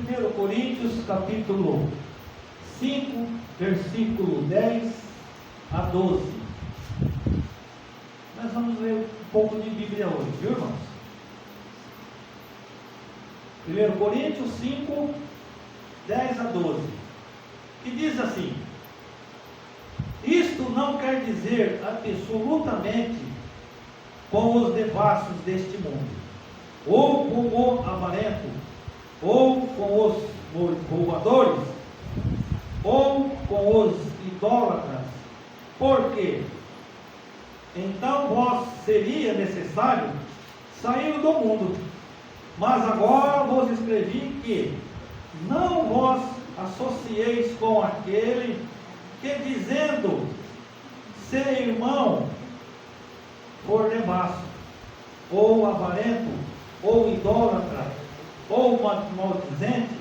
1 Coríntios capítulo 5, versículo 10 a 12. Nós vamos ler um pouco de Bíblia hoje, viu, irmãos? 1 Coríntios 5, 10 a 12, que diz assim: isto não quer dizer absolutamente com os devassos deste mundo, ou com o avarento, ou com os roubadores, ou com os idólatras, porque então vos seria necessário sair do mundo. Mas agora vos escrevi que não vos associeis com aquele que, dizendo ser irmão, for devasso, ou avarento, ou idólatra, ou maldizente,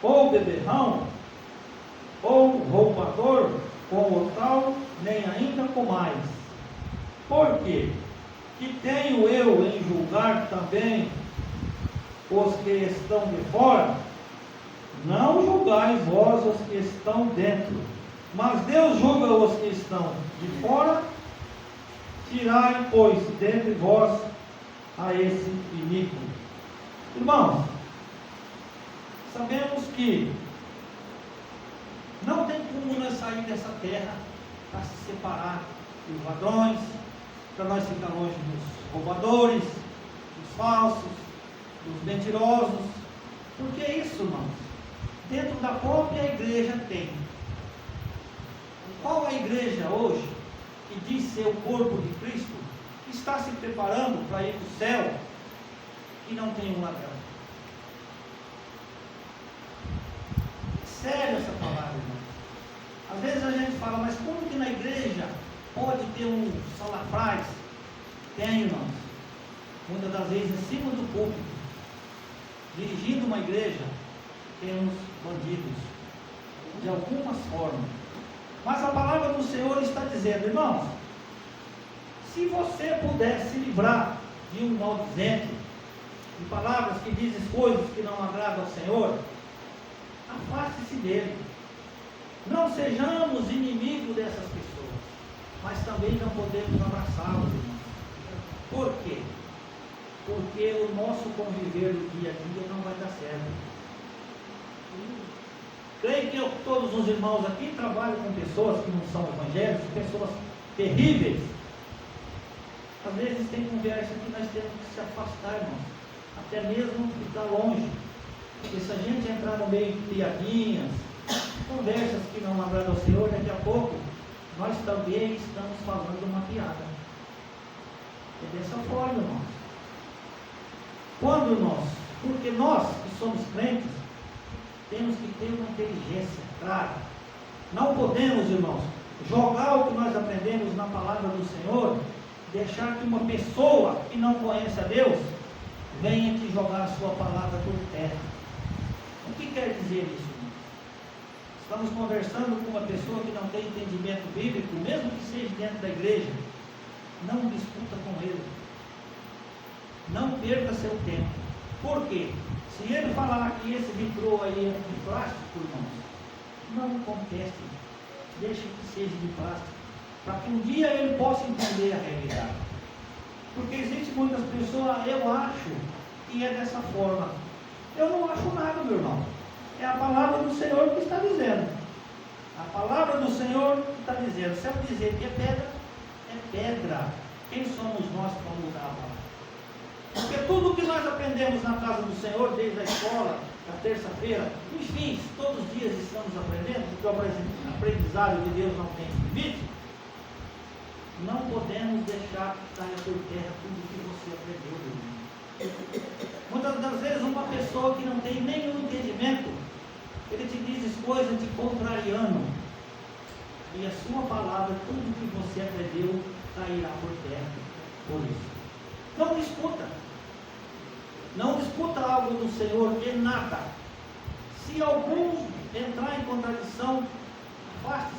ou beberrão, ou roubador, com o tal, nem ainda com mais. Porque que tenho eu em julgar também os que estão de fora? Não julgais vós os que estão dentro, mas Deus julga os que estão de fora. Tirai, pois, dentre vós a esse iníquo. Irmãos, sabemos que não tem como nós sair dessa terra para se separar dos ladrões, para nós ficar longe dos roubadores, dos falsos, dos mentirosos. Porque é isso, irmãos, dentro da própria igreja tem. Qual a igreja hoje que diz ser o corpo de Cristo, que está se preparando para ir para o céu e não tem um ladrão? Sério essa palavra, irmãos. Às vezes a gente fala, mas como que na igreja pode ter um salafraz? Tem, irmãos. Muitas das vezes em cima do púlpito, dirigindo uma igreja, temos bandidos, de algumas formas. Mas a palavra do Senhor está dizendo, irmãos, se você puder se livrar de um maldizente, de palavras que dizem coisas que não agradam ao Senhor, afaste-se dele. Não sejamos inimigos dessas pessoas, mas também não podemos abraçá-los, irmãos. Por quê? Porque o nosso conviver no dia a dia não vai dar certo. Creio que todos os irmãos aqui trabalham com pessoas que não são evangélicos, pessoas terríveis. Às vezes tem conversa que nós temos que se afastar, irmãos, até mesmo ficar longe. Porque se a gente entrar no meio de piadinhas, conversas que não agradam ao Senhor, daqui a pouco nós também estamos falando uma piada. É dessa forma, irmãos. Porque nós que somos crentes, temos que ter uma inteligência clara. Não podemos, irmãos, jogar o que nós aprendemos na palavra do Senhor, deixar que uma pessoa que não conhece a Deus venha aqui jogar a sua palavra por terra. O que quer dizer isso, irmãos? Estamos conversando com uma pessoa que não tem entendimento bíblico, mesmo que seja dentro da igreja. Não discuta com ele. Não perca seu tempo. Por quê? Se ele falar que esse vitrô aí é de plástico, irmãos, não conteste. Deixe que seja de plástico, para que um dia ele possa entender a realidade. Porque existem muitas pessoas, eu acho que é dessa forma. Eu não acho nada, meu irmão. É a palavra do Senhor que está dizendo. A palavra do Senhor que está dizendo. Se eu dizer que é pedra. Quem somos nós para mudar a palavra? Porque tudo que nós aprendemos na casa do Senhor, desde a escola, da terça-feira, enfim, todos os dias estamos aprendendo, porque o aprendizado de Deus não tem limite. Não podemos deixar que caia por terra tudo que você aprendeu, irmão. Muitas das vezes uma pessoa que não tem nenhum entendimento, ele te diz coisas de contrariando, e a sua palavra, tudo que você aprendeu, cairá por terra. Por isso, não discuta. Não discuta algo do Senhor em nada. Se algum entrar em contradição, afaste-se.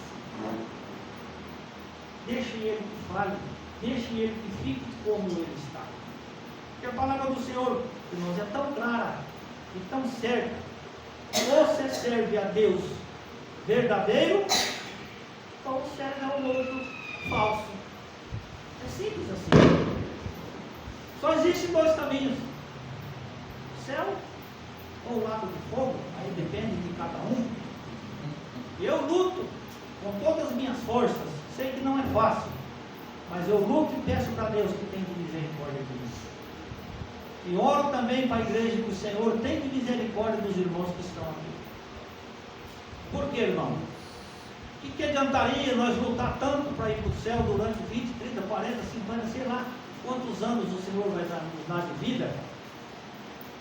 Deixe ele que fale. Deixe ele que fique como ele está. Porque a palavra do Senhor, irmãos, é tão clara Então serve. Ou você serve a Deus verdadeiro, ou serve ao outro falso. É simples assim. Só existem dois caminhos: o céu ou o lago de fogo. Aí depende de cada um. Eu luto com todas as minhas forças. Sei que não é fácil, mas eu luto e peço para Deus que tenha misericórdia de mim. E oro também para a igreja que o Senhor tenha misericórdia dos irmãos que estão aqui. Por que, irmão? O que adiantaria nós lutar tanto para ir para o céu durante 20, 30, 40, 50, sei lá quantos anos o Senhor vai nos dar de vida,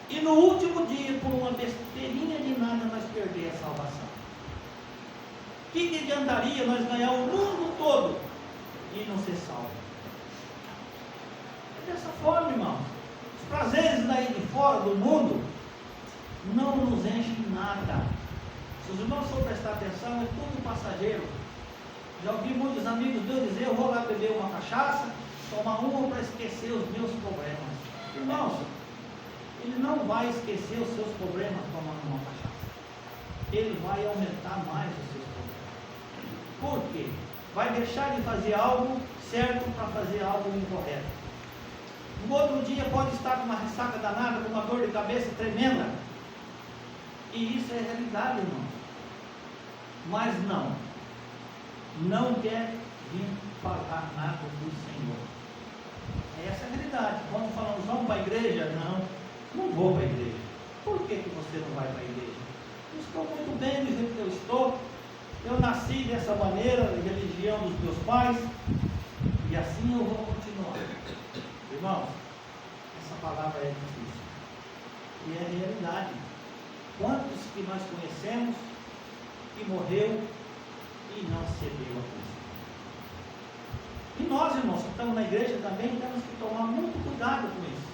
e no último dia, por uma besteirinha de nada, nós perder a salvação? O que adiantaria nós ganhar o mundo todo e não ser salvo? É dessa forma, irmão. Os prazeres daí de fora do mundo não nos enchem nada. Se os irmãos for prestar atenção, é tudo passageiro. Já ouvi muitos amigos meus dizer: eu vou lá beber uma cachaça, tomar uma para esquecer os meus problemas. Irmãos, ele não vai esquecer os seus problemas tomando uma cachaça. Ele vai aumentar mais os seus problemas. Por quê? Vai deixar de fazer algo certo para fazer algo incorreto. No outro dia pode estar com uma ressaca danada, com uma dor de cabeça tremenda. E isso é realidade, irmão. Mas não quer vir falar nada do Senhor. Essa é a realidade. Quando falamos, vamos para a igreja? Não vou para a igreja. Por que você não vai para a igreja? Eu estou muito bem do jeito que eu estou. Eu nasci dessa maneira, religião dos meus pais, e assim eu vou continuar. Irmãos, essa palavra é difícil. E é realidade. Quantos que nós conhecemos que morreu e não cedeu a Cristo? E nós, irmãos, que estamos na igreja também, temos que tomar muito cuidado com isso.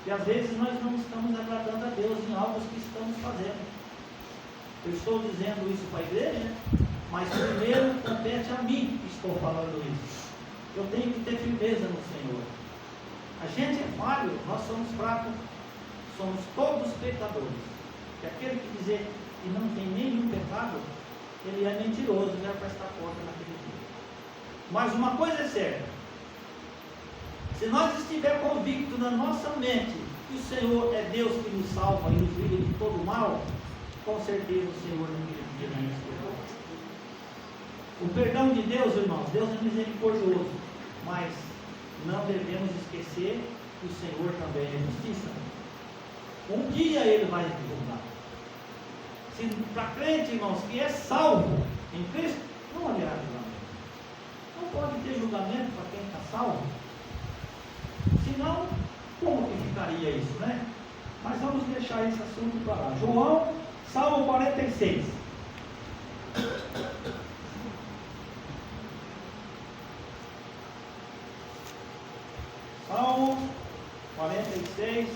E às vezes nós não estamos agradando a Deus em algo que estamos fazendo. Eu estou dizendo isso para a igreja, mas primeiro compete a mim que estou falando isso. Eu tenho que ter firmeza no Senhor. A gente é falho, nós somos fracos, somos todos pecadores. E aquele que dizer que não tem nenhum pecado, ele é mentiroso e vai prestar conta naquele dia. Mas uma coisa é certa: se nós estiver convicto na nossa mente que o Senhor é Deus que nos salva e nos livra de todo mal, com certeza o Senhor não queria pedir na esperança. O perdão de Deus, irmãos, Deus é misericordioso, mas não devemos esquecer que o Senhor também é justiça. Um dia Ele vai julgar. Se para crente, irmãos, que é salvo em Cristo, não haverá julgamento. Não pode ter julgamento para quem está salvo. Senão, como que ficaria isso, né? Mas vamos deixar esse assunto para lá. João, Salmo 46. Salmo 46,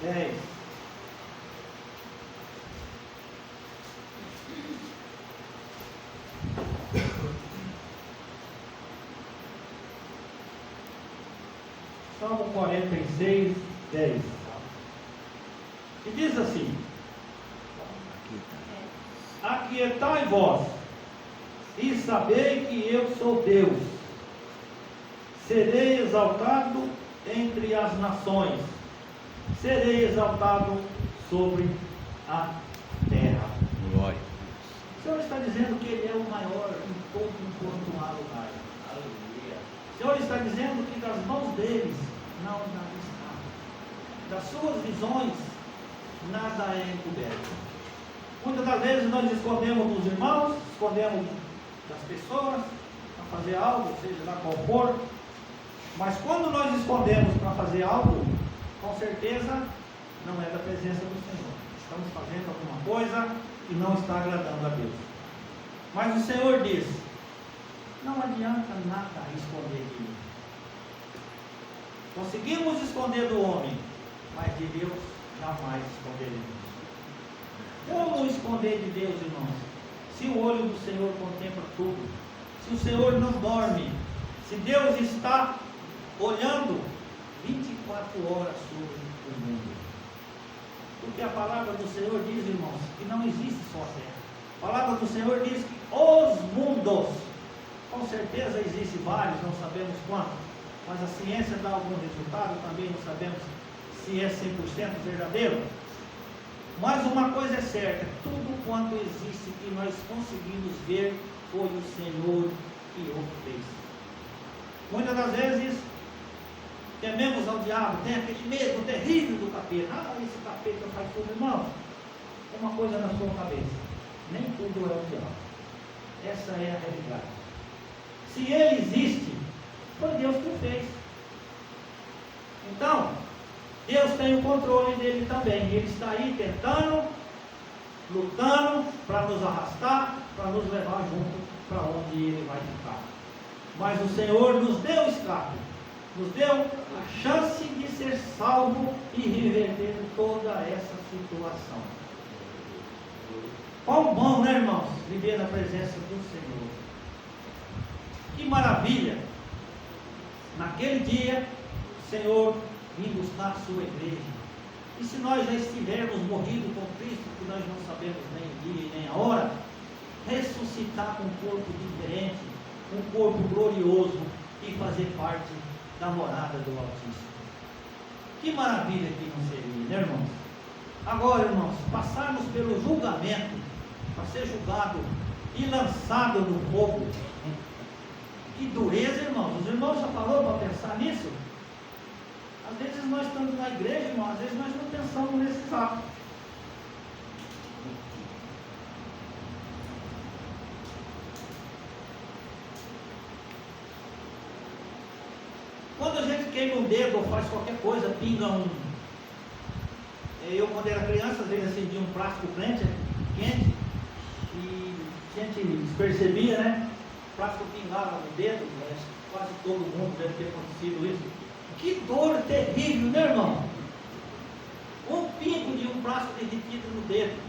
10. Salmo 46, 10. E diz assim: aquietai vós, e sabei que eu sou Deus. Serei exaltado entre as nações, serei exaltado sobre a terra. Glória. O Senhor está dizendo que Ele é o maior em todo enquanto há lugar. Aleluia. O Senhor está dizendo que das mãos deles não nada está. Das suas visões nada é encoberto. Muitas das vezes nós escondemos dos irmãos, escondemos das pessoas para fazer algo, seja lá qual for. Mas quando nós escondemos para fazer algo, com certeza não é da presença do Senhor. Estamos fazendo alguma coisa que não está agradando a Deus. Mas o Senhor diz: não adianta nada esconder de mim. Conseguimos esconder do homem, mas de Deus jamais esconderemos. Como esconder de Deus, irmãos? Se o olho do Senhor contempla tudo, se o Senhor não dorme, se Deus está olhando 24 horas sobre o mundo. Porque a palavra do Senhor diz, irmãos, que não existe só a terra. A palavra do Senhor diz que os mundos, com certeza existem vários, não sabemos quantos, mas a ciência dá algum resultado, também não sabemos se é 100% verdadeiro. Mas uma coisa é certa, tudo quanto existe que nós conseguimos ver, foi o Senhor que o fez. Muitas das vezes, tememos ao diabo, tem aquele medo terrível do capeta. Esse capeta faz tudo, irmão. Uma coisa na sua cabeça, nem tudo é o diabo. Essa é a realidade. Se ele existe, foi Deus que o fez. Então, Deus tem o controle dele também. Ele está aí tentando, lutando para nos arrastar, para nos levar junto para onde ele vai ficar. Mas o Senhor nos deu escape, nos deu a chance de ser salvo e reverter toda essa situação. Quão bom, né, irmãos, viver na presença do Senhor. Que maravilha! Naquele dia, o Senhor vir buscar a sua igreja. E se nós já estivermos morrido com Cristo, que nós não sabemos nem o dia e nem a hora, ressuscitar com um corpo diferente, um corpo glorioso e fazer parte da morada do Altíssimo. Que maravilha que não seria, né, irmãos? Agora, irmãos, passarmos pelo julgamento, para ser julgado e lançado no fogo. Que dureza, irmãos. Os irmãos já parou para pensar nisso? Às vezes nós estamos na igreja, irmão, às vezes nós não pensamos nesse fato. Quando a gente queima um dedo ou faz qualquer coisa, pinga um... Eu, quando era criança, às vezes acendia um plástico quente, e a gente percebia, né? O plástico pingava no dedo, né? Quase todo mundo deve ter acontecido isso. Que dor terrível, né, irmão? Um pingo de um plástico derretido no dedo,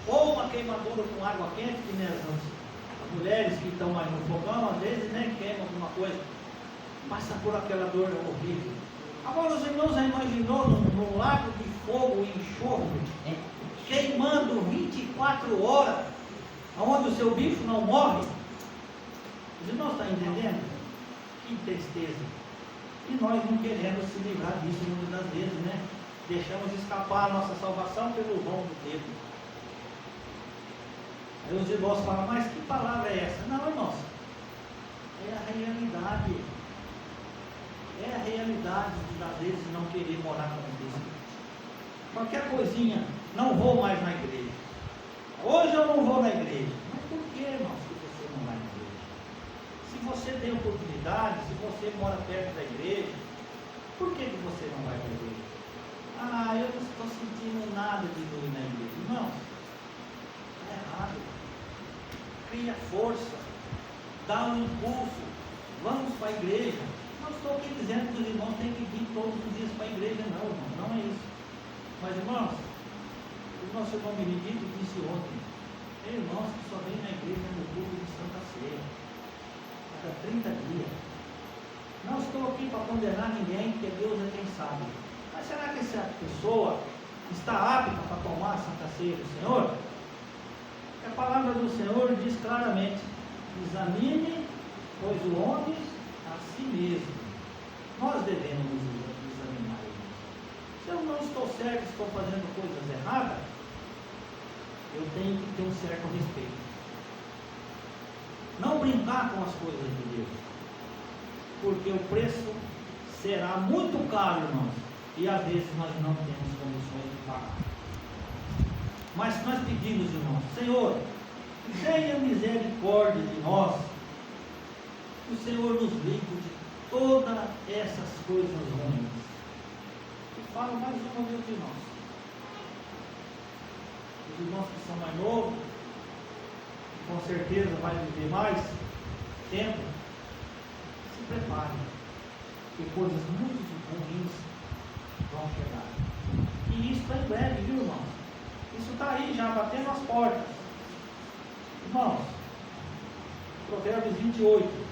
ou uma queimadura com água quente, que nem as mulheres que estão mais no fogão, às vezes, né, queimam alguma coisa, passa por aquela dor horrível. Agora, os irmãos já imaginou num lago de fogo e enxofre, queimando 24 horas, onde o seu bicho não morre? Os irmãos estão entendendo? Que tristeza. E nós não queremos se livrar disso muitas das vezes, né? Deixamos escapar a nossa salvação pelo vão do dedo. Aí os irmãos falam, mas que palavra é essa? Não, irmãos, é a realidade. É a realidade de, às vezes, não querer morar com Cristo. Qualquer coisinha, não vou mais na igreja. Hoje eu não vou na igreja. Mas por que, irmãos, que você não vai na igreja? Se você tem oportunidade, se você mora perto da igreja, por que você não vai para a igreja? Eu não estou sentindo nada de ir na igreja. Irmãos, é errado. Cria força, dá um impulso, vamos para a igreja. Não estou aqui dizendo que os irmãos têm que vir todos os dias para a igreja, não, irmão, não é isso. Mas, irmãos, o nosso irmão Benedito disse ontem, tem irmãos que só vêm na igreja no culto de Santa Ceia, cada 30 dias. Não estou aqui para condenar ninguém, porque Deus é quem sabe. Mas será que essa pessoa está apta para tomar a Santa Ceia do Senhor? A palavra do Senhor diz claramente, examine, pois o homem a si mesmo. Nós devemos nos examinar. Se eu não estou certo, estou fazendo coisas erradas, eu tenho que ter um certo respeito. Não brincar com as coisas de Deus, porque o preço será muito caro, irmãos, e às vezes nós não temos condições de pagar. Mas nós pedimos, irmãos, Senhor, tenha misericórdia de nós, que o Senhor nos livre de todas essas coisas ruins. E falo mais uma vez, irmãos. Os irmãos que são mais novos, que com certeza vai viver mais tempo, se preparem, porque coisas muito ruins vão chegar. E isso está em breve, viu, irmãos? Isso está aí já batendo as portas. Irmãos, Provérbios 28.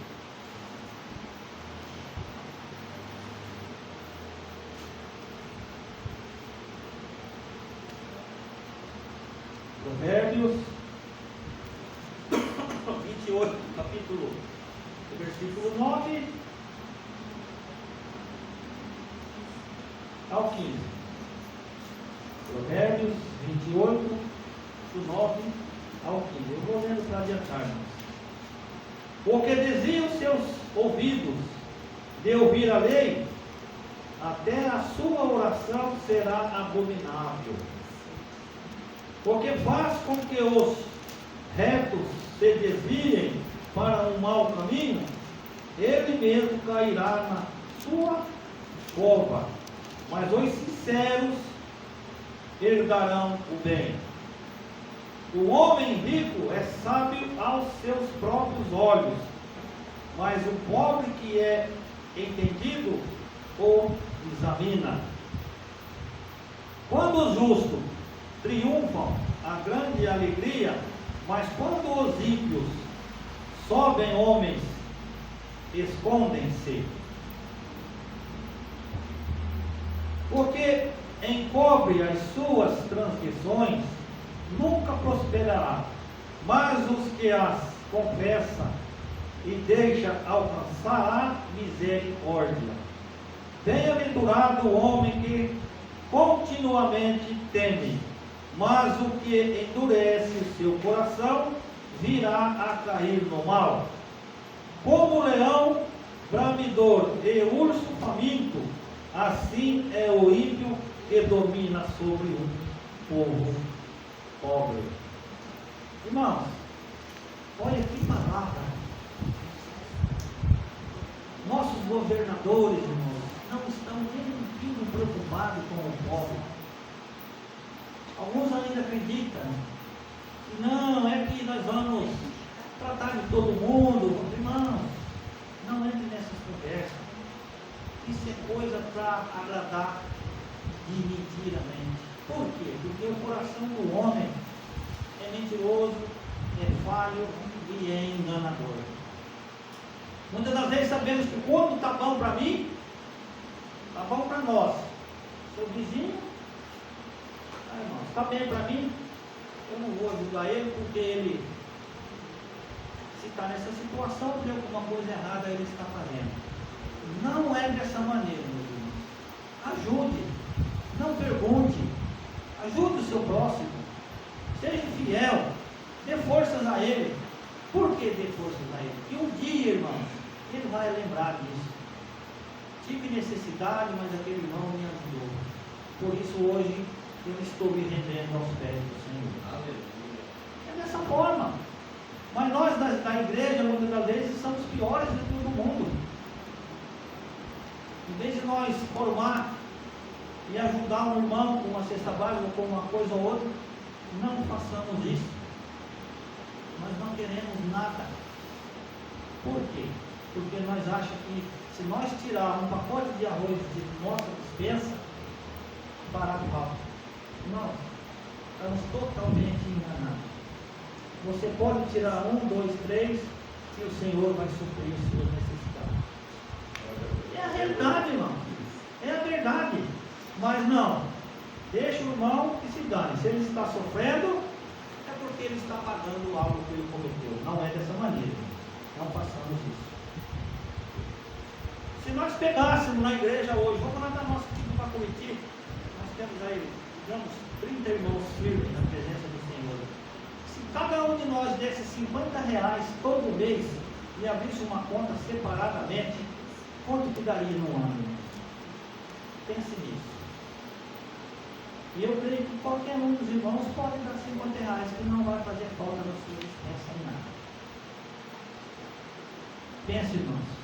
28, capítulo, versículo 9 ao 15. Provérbios 28, do 9 ao 15. Eu vou lendo para adiantar-nos. O que desviam seus ouvidos de ouvir a lei, até a sua oração será abominável. Porque faz com que os retos se desviem para um mau caminho, ele mesmo cairá na sua cova, mas os sinceros herdarão o bem. O homem rico é sábio aos seus próprios olhos, mas o pobre que é entendido o examina. Quando os justos triunfam, a grande alegria, mas quando os ímpios sobem homens, escondem-se. Porque encobre as suas transgressões, nunca prosperará, mas os que as confessa e deixa alcançar a misericórdia. Bem-aventurado o homem que continuamente teme, mas o que endurece o seu coração virá a cair no mal. Como leão bramidor e urso faminto, assim é o ímpio que domina sobre o povo pobre. Irmãos, olha que palavra. Nossos governadores, irmãos, não estão nem um pouquinho preocupados com o pobre. Alguns ainda acreditam que não, é que nós vamos tratar de todo mundo. Irmãos, não entre nessas conversas. Isso é coisa para agradar de mentiramente. Por quê? Porque o coração do homem é mentiroso, é falho e é enganador. Muitas das vezes sabemos que quando está bom para mim, está bom para nós. Seu vizinho, irmão, está bem para mim, eu não vou ajudar ele, porque ele, se está nessa situação, tem alguma coisa errada ele está fazendo. Não é dessa maneira, meus irmãos. Ajude, não pergunte, ajude o seu próximo, seja fiel, dê forças a ele. Por que dê forças a ele? Porque um dia, irmãos, ele vai lembrar disso. Tive necessidade, mas aquele irmão me ajudou. Por isso hoje eu estou me rendendo aos pés do Senhor. Aleluia. É dessa forma. Mas nós da igreja, muitas das vezes, somos piores de todo mundo. Em vez de nós formar e ajudar um irmão com uma cesta básica, com uma coisa ou outra, não façamos isso. Nós não queremos nada. Por quê? Porque nós achamos que se nós tirar um pacote de arroz de nossa dispensa, parar o papo. Não, estamos totalmente enganados. Você pode tirar 1, 2, 3, e o Senhor vai suprir as suas necessidades. É a realidade, irmão. É a verdade. Mas não, deixa o irmão que se dane. Se ele está sofrendo, é porque ele está pagando algo que ele cometeu. Não é dessa maneira. Não façamos isso. Se nós pegássemos na igreja hoje, vamos lá na nossa equipe para Curitiba, nós temos aí, digamos, 30 irmãos firmes na presença do Senhor. Se cada um de nós desse R$50 todo mês e abrisse uma conta separadamente, quanto que daria no ano? Pense nisso. E eu creio que qualquer um dos irmãos pode dar R$50, que não vai fazer falta na sua dispensa em nada. Pense, irmãos,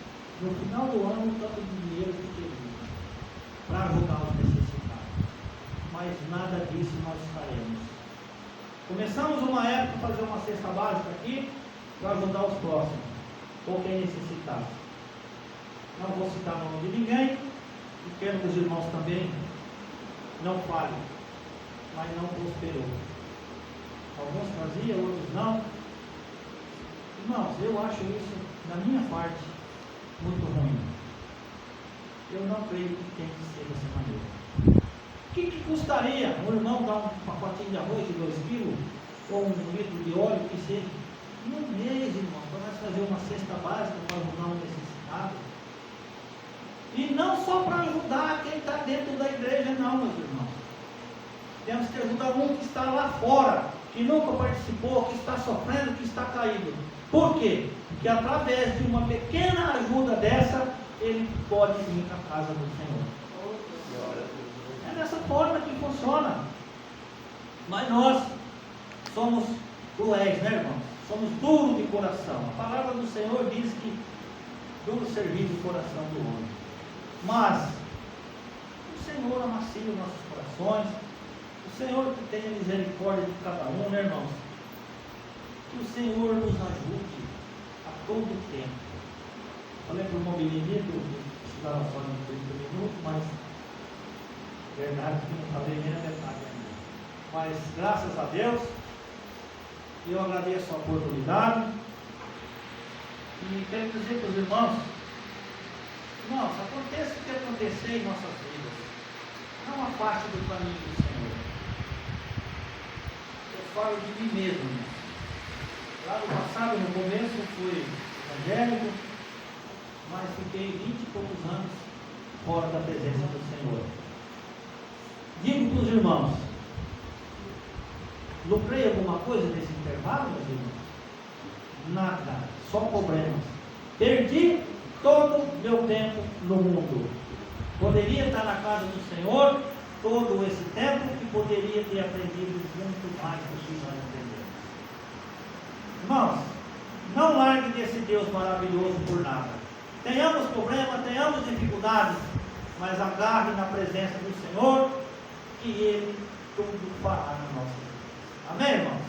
no final do ano, o tanto de dinheiro que teve para ajudar os necessitados. Mas nada disso nós faremos. Começamos uma época a fazer uma cesta básica aqui para ajudar os próximos, ou quem necessitar. Não vou citar o nome de ninguém, e quero que os irmãos também não falem, mas não prosperou. Alguns faziam, outros não. Irmãos, eu acho isso, da minha parte, muito ruim. Eu não creio que tem que ser dessa maneira. O que custaria um irmão dar um pacotinho de arroz de 2 quilos, ou 1 litro de óleo, que seja, no mês, irmão, para cesta básica para ajudar um necessitado. E não só para ajudar quem está dentro da igreja, não, meus irmãos. Temos que ajudar um que está lá fora, que nunca participou, que está sofrendo, que está caído. Por quê? Porque através de uma pequena ajuda dessa, ele pode vir à casa do Senhor. É dessa forma que funciona. Mas nós somos cruéis, né, irmãos? Somos duros de coração. A palavra do Senhor diz que duro servir o coração do homem. Mas o Senhor amacia os nossos corações. O Senhor que tem misericórdia de cada um, né, irmãos? Que o Senhor nos ajude a todo tempo. Falei para o mobilinito, estudava só em 30 minutos, mas verdade que não falei nem a metade ainda. Mas graças a Deus, eu agradeço a oportunidade e quero dizer para os irmãos, aconteça o que acontecer em nossas vidas, não afaste do caminho do Senhor. Eu falo de mim mesmo. Lá no passado, no começo, eu fui evangélico, mas fiquei 20 e poucos anos fora da presença do Senhor. Digo para os irmãos, lucrei alguma coisa nesse intervalo, meus irmãos? Nada, só problemas. Perdi todo o meu tempo no mundo. Poderia estar na casa do Senhor todo esse tempo e poderia ter aprendido muito mais do que nós aprendemos. Irmãos, não largue desse Deus maravilhoso por nada. Tenhamos problemas, tenhamos dificuldades, mas agarre na presença do Senhor, que Ele tudo fará na nossa vida. Amém, irmãos?